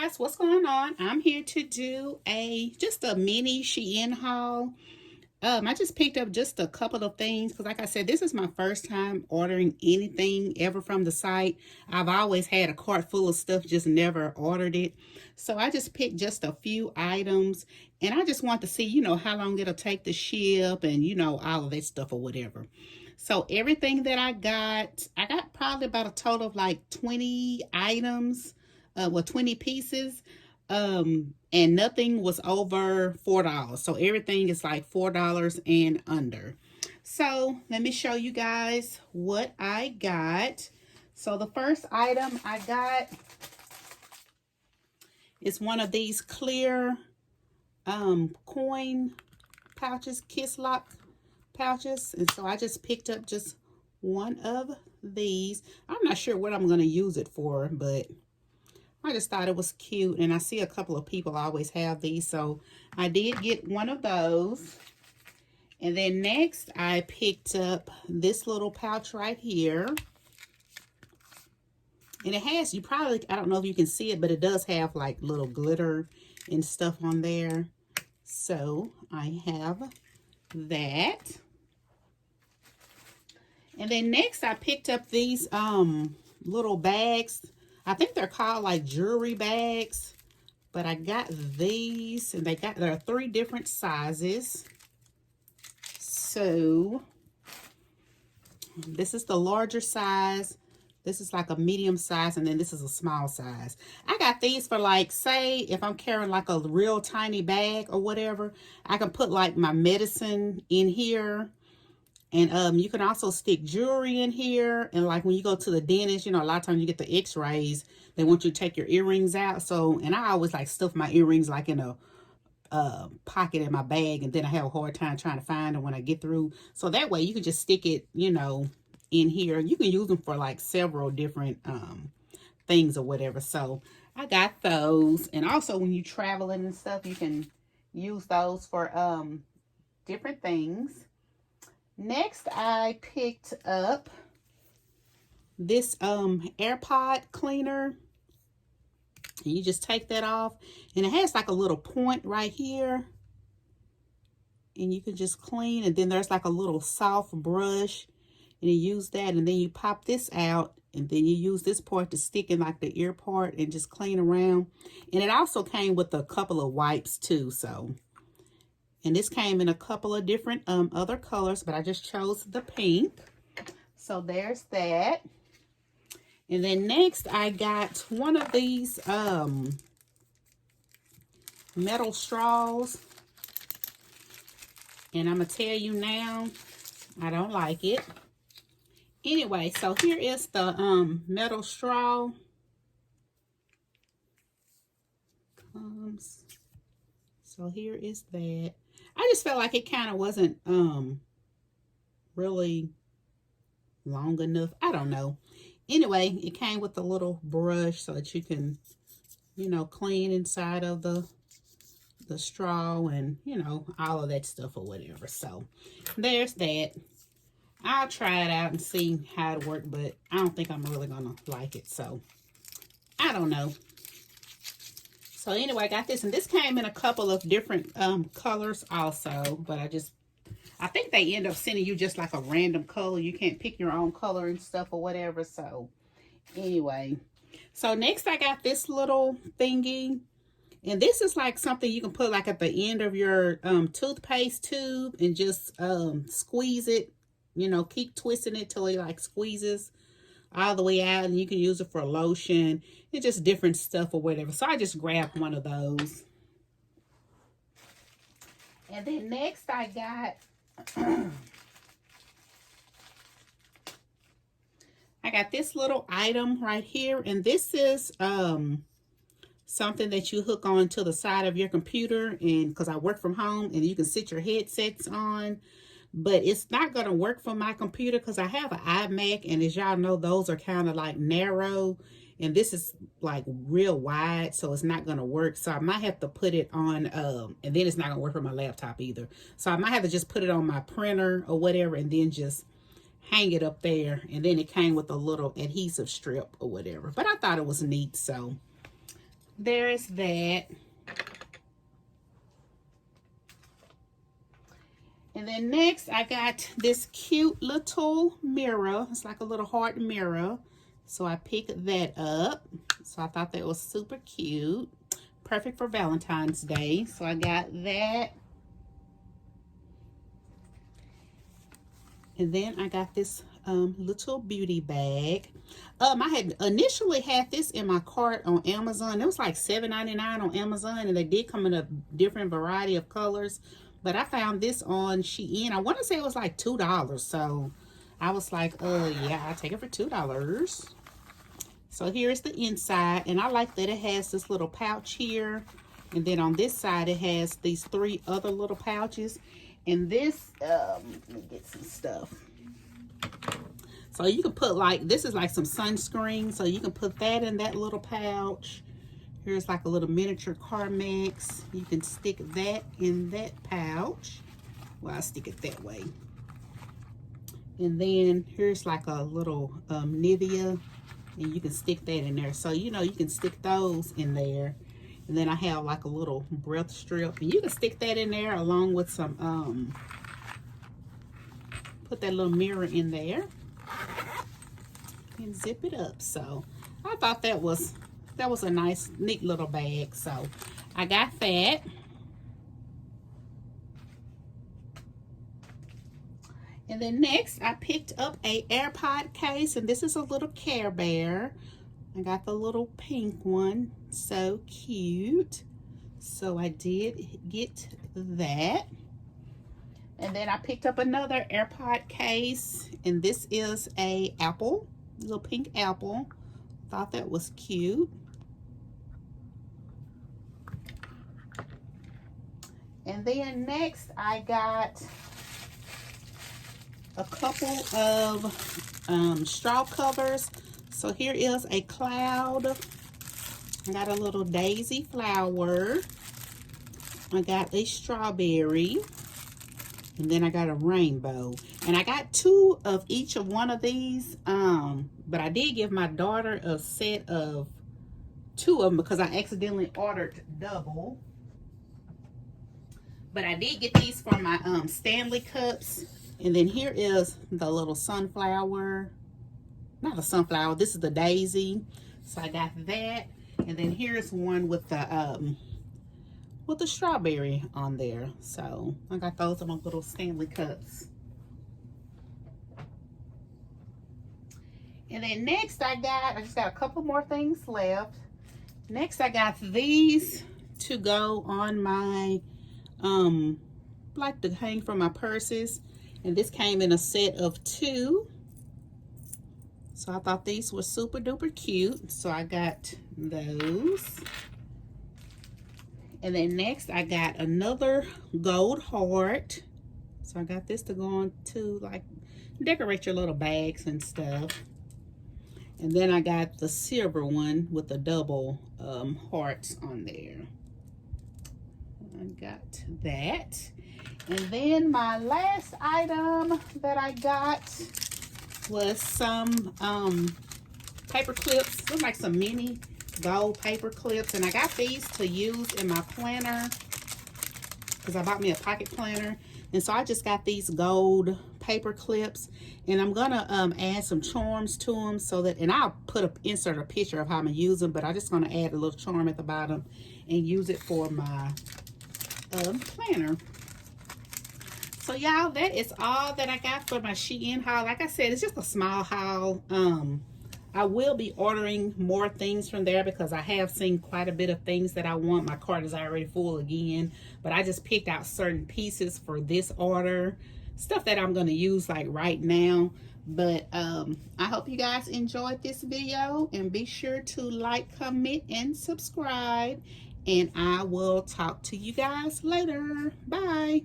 guys, what's going on? I'm here to do just a mini Shein haul. I just picked up just a couple of things because, like I said, this is my first time ordering anything ever from the site. I've always had a cart full of stuff, just never ordered it. So I just picked just a few items, and I just want to see, how long it'll take to ship, and all of that stuff or whatever. So everything that I got probably about a total of like 20 items, 20 pieces. And nothing was over $4. So everything is like $4 and under. So let me show you guys what I got. So the first item I got is one of these clear coin pouches, kiss lock pouches. And so I just picked up just one of these. I'm not sure what I'm going to use it for, but I just thought it was cute, and I see a couple of people always have these, so I did get one of those. And then next, I picked up this little pouch right here. And it has, I don't know if you can see it, but it does have like little glitter and stuff on there. So I have that. And then next, I picked up these little bags. I think they're called like jewelry bags, but I got these, and there are 3 different sizes. So this is the larger size, this is like a medium size, and then this is a small size. I got these for, like, say if I'm carrying like a real tiny bag or whatever, I can put like my medicine in here. And you can also stick jewelry in here. And like when you go to the dentist, a lot of times you get the x-rays. They want you to take your earrings out. So, and I always like stuff my earrings like in a pocket in my bag. And then I have a hard time trying to find them when I get through. So that way you can just stick it, in here. You can use them for like several different things or whatever. So I got those. And also when you're traveling and stuff, you can use those for different things. Next, I picked up this AirPod cleaner. And you just take that off. And it has like a little point right here. And you can just clean. And then there's like a little soft brush. And you use that. And then you pop this out. And then you use this part to stick in like the ear part and just clean around. And it also came with a couple of wipes too. So... And this came in a couple of different other colors, but I just chose the pink. So there's that. And then next I got one of these metal straws. And I'm going to tell you now, I don't like it. Anyway, so here is the metal straw. So here is that. I just felt like it kind of wasn't really long enough. I don't know. Anyway, it came with a little brush so that you can, clean inside of the straw and, all of that stuff or whatever. So there's that. I'll try it out and see how it works, but I don't think I'm really going to like it. So I don't know. So anyway, I got this, and this came in a couple of different colors also, but I think they end up sending you just like a random color. You can't pick your own color and stuff or whatever. So anyway, so next I got this little thingy, and this is like something you can put like at the end of your toothpaste tube and just squeeze it, keep twisting it till it like squeezes all the way out, and you can use it for lotion and just different stuff or whatever. So I just grabbed one of those. And then next I got I got this little item right here, and this is something that you hook on to the side of your computer, and because I work from home, and you can sit your headsets on. But it's not going to work for my computer because I have an iMac, and as y'all know, those are kind of like narrow, and this is like real wide, so it's not going to work. So I might have to put it on, and then it's not going to work for my laptop either. So I might have to just put it on my printer or whatever, and then just hang it up there. And then it came with a little adhesive strip or whatever. But I thought it was neat, so there is that. And then next, I got this cute little mirror. It's like a little heart mirror. So I picked that up. So I thought that was super cute. Perfect for Valentine's Day. So I got that. And then I got this little beauty bag. I had initially had this in my cart on Amazon. It was like $7.99 on Amazon, and they did come in a different variety of colors. But I found this on Shein. I want to say it was like $2. So I was like, yeah, I'll take it for $2. So here's the inside, and I like that it has this little pouch here, and then on this side it has these 3 other little pouches. And this, let me get some stuff. So you can put like, this is like some sunscreen, so you can put that in that little pouch. Here's like a little miniature Carmex. You can stick that in that pouch. Well, I'll stick it that way. And then here's like a little Nivea, and you can stick that in there. So, you know, you can stick those in there. And then I have like a little breath strip, and you can stick that in there along with some, put that little mirror in there and zip it up. So I thought that was a nice, neat little bag. So I got that. And then next, I picked up a AirPod case, and this is a little Care Bear. I got the little pink one, so cute. So I did get that. And then I picked up another AirPod case, and this is a apple, little pink apple. Thought that was cute. And then next I got a couple of straw covers. So here is a cloud. I got a little daisy flower. I got a strawberry. And then I got a rainbow. And I got 2 of each of one of these. But I did give my daughter a set of 2 of them because I accidentally ordered double. But I did get these for my Stanley cups. And then here is the little sunflower. Not a sunflower, this is the daisy. So I got that. And then here's one with the strawberry on there. So I got those in my little Stanley cups. And then next I just got a couple more things left. Next I got these to go on my like to hang from my purses, and this came in a set of 2. So I thought these were super duper cute, so I got those. And then next I got another gold heart, so I got this to go on to like decorate your little bags and stuff. And then I got the silver one with the double hearts on there. I got that. And then my last item that I got was some paper clips. Look like some mini gold paper clips. And I got these to use in my planner because I bought me a pocket planner. And so I just got these gold paper clips. And I'm going to add some charms to them so that, and I'll insert a picture of how I'm going to use them. But I'm just going to add a little charm at the bottom and use it for my planner. So y'all, that is all that I got for my Shein haul. Like I said, it's just a small haul. I will be ordering more things from there because I have seen quite a bit of things that I want. My cart is already full again, but I just picked out certain pieces for this order, stuff that I'm going to use like right now. But I hope you guys enjoyed this video, and be sure to like, comment, and subscribe. And I will talk to you guys later. Bye.